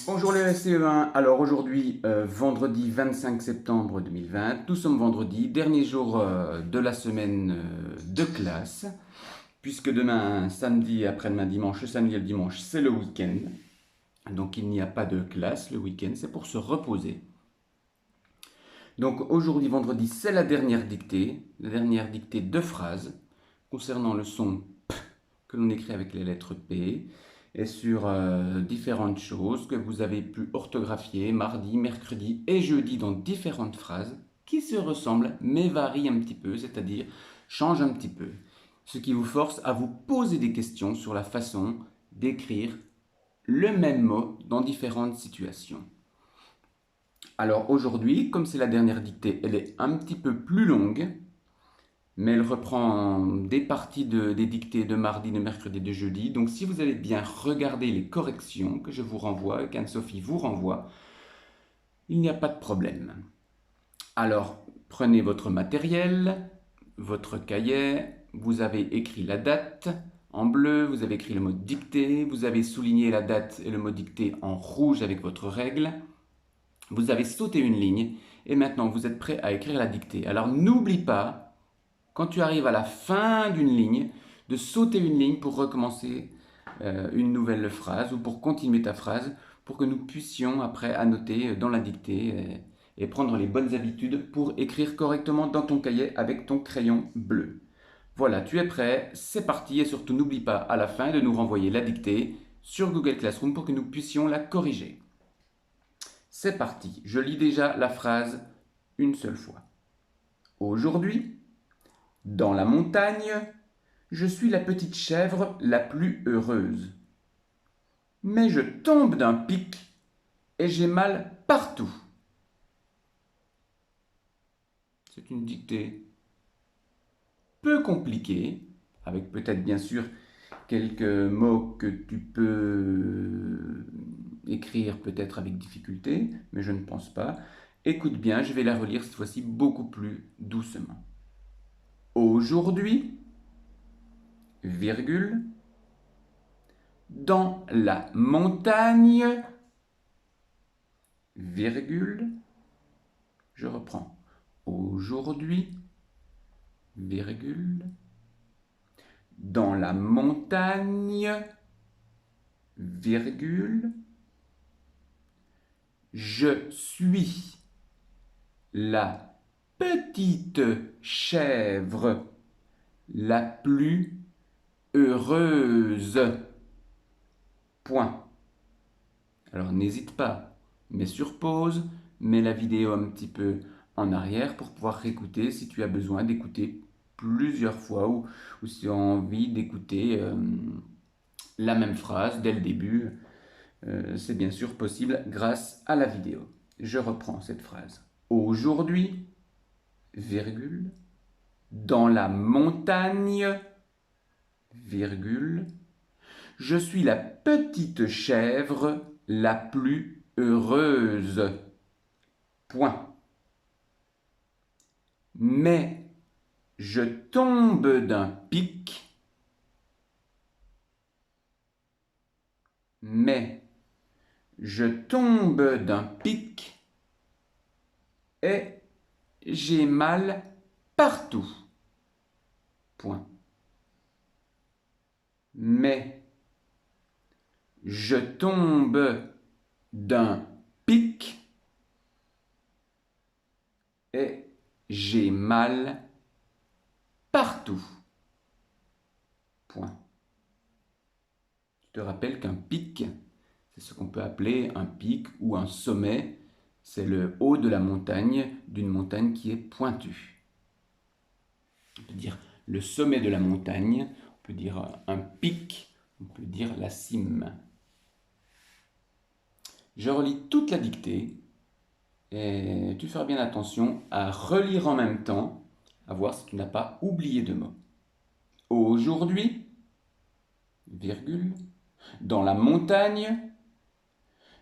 Bonjour les CE1, alors aujourd'hui, vendredi 25 septembre 2020, nous sommes vendredi, dernier jour de la semaine de classe, puisque demain, samedi, après-demain, dimanche, le samedi et le dimanche, c'est le week-end. Donc il n'y a pas de classe le week-end, c'est pour se reposer. Donc aujourd'hui, vendredi, c'est la dernière dictée de phrases concernant le son P que l'on écrit avec les lettres P et sur différentes choses que vous avez pu orthographier mardi, mercredi et jeudi dans différentes phrases qui se ressemblent mais varient un petit peu, c'est-à-dire changent un petit peu. Ce qui vous force à vous poser des questions sur la façon d'écrire le même mot dans différentes situations. Alors aujourd'hui, comme c'est la dernière dictée, elle est un petit peu plus longue, mais elle reprend des parties des dictées de mardi, de mercredi, de jeudi. Donc si vous avez bien regardé les corrections que je vous renvoie, qu'Anne-Sophie vous renvoie, il n'y a pas de problème. Alors prenez votre matériel, votre cahier, vous avez écrit la date en bleu, vous avez écrit le mot dictée, vous avez souligné la date et le mot dictée en rouge avec votre règle. Vous avez sauté une ligne et maintenant vous êtes prêt à écrire la dictée. Alors n'oublie pas, quand tu arrives à la fin d'une ligne, de sauter une ligne pour recommencer une nouvelle phrase ou pour continuer ta phrase pour que nous puissions après annoter dans la dictée et prendre les bonnes habitudes pour écrire correctement dans ton cahier avec ton crayon bleu. Voilà, tu es prêt, c'est parti et surtout n'oublie pas à la fin de nous renvoyer la dictée sur Google Classroom pour que nous puissions la corriger. C'est parti, je lis déjà la phrase une seule fois. Aujourd'hui, dans la montagne, je suis la petite chèvre la plus heureuse. Mais je tombe d'un pic et j'ai mal partout. C'est une dictée peu compliquée, avec peut-être bien sûr quelques mots que tu peux écrire peut-être avec difficulté, mais je ne pense pas. Écoute bien, je vais la relire cette fois-ci beaucoup plus doucement. Aujourd'hui, virgule, dans la montagne, virgule, je reprends. Aujourd'hui, virgule, dans la montagne, virgule, je suis la petite chèvre la plus heureuse. Point. Alors n'hésite pas, mets sur pause, mets la vidéo un petit peu en arrière pour pouvoir réécouter si tu as besoin d'écouter plusieurs fois ou si tu as envie d'écouter la même phrase dès le début. C'est bien sûr possible grâce à la vidéo. Je reprends cette phrase. Aujourd'hui, virgule, dans la montagne, virgule, je suis la petite chèvre la plus heureuse. Point. Mais je tombe d'un pic. Mais je tombe d'un pic et j'ai mal partout. Point. Mais je tombe d'un pic et j'ai mal partout. Point. Je te rappelle qu'un pic, c'est ce qu'on peut appeler un pic ou un sommet. C'est le haut de la montagne, d'une montagne qui est pointue. On peut dire le sommet de la montagne, on peut dire un pic, on peut dire la cime. Je relis toute la dictée et tu feras bien attention à relire en même temps, à voir si tu n'as pas oublié de mots. Aujourd'hui, virgule, dans la montagne,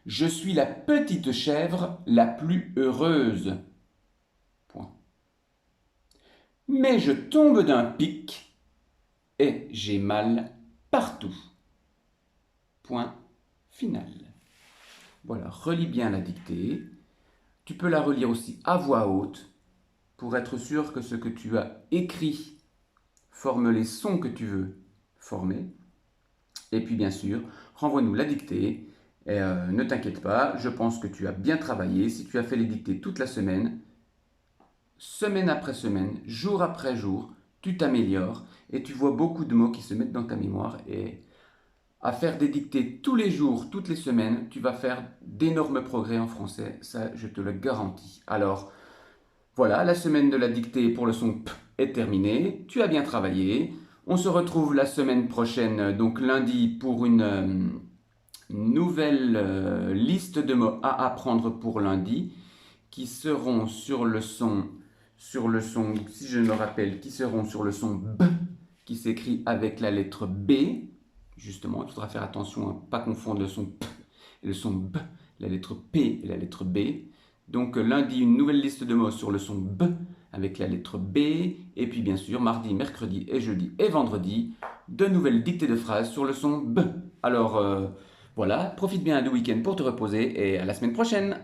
je suis la petite chèvre la plus heureuse. Point. Mais je tombe d'un pic et j'ai mal partout. Point final. Voilà, relis bien la dictée. Tu peux la relire aussi à voix haute pour être sûr que ce que tu as écrit forme les sons que tu veux former. Et puis bien sûr, renvoie-nous la dictée. Et ne t'inquiète pas, je pense que tu as bien travaillé. Si tu as fait les dictées toute la semaine après semaine, jour après jour, tu t'améliores et tu vois beaucoup de mots qui se mettent dans ta mémoire. Et à faire des dictées tous les jours, toutes les semaines, tu vas faire d'énormes progrès en français. Ça, je te le garantis. Alors, voilà, la semaine de la dictée pour le son P est terminée. Tu as bien travaillé. On se retrouve la semaine prochaine, donc lundi, pour une nouvelle liste de mots à apprendre pour lundi, qui seront sur le son, si je me rappelle, qui seront sur le son B, qui s'écrit avec la lettre B. Justement, il faudra faire attention à ne pas confondre le son P et le son B, la lettre P et la lettre B. Donc lundi, une nouvelle liste de mots sur le son B avec la lettre B. Et puis bien sûr, mardi, mercredi et jeudi et vendredi, de nouvelles dictées de phrases sur le son B. Alors voilà, profite bien du week-end pour te reposer et à la semaine prochaine.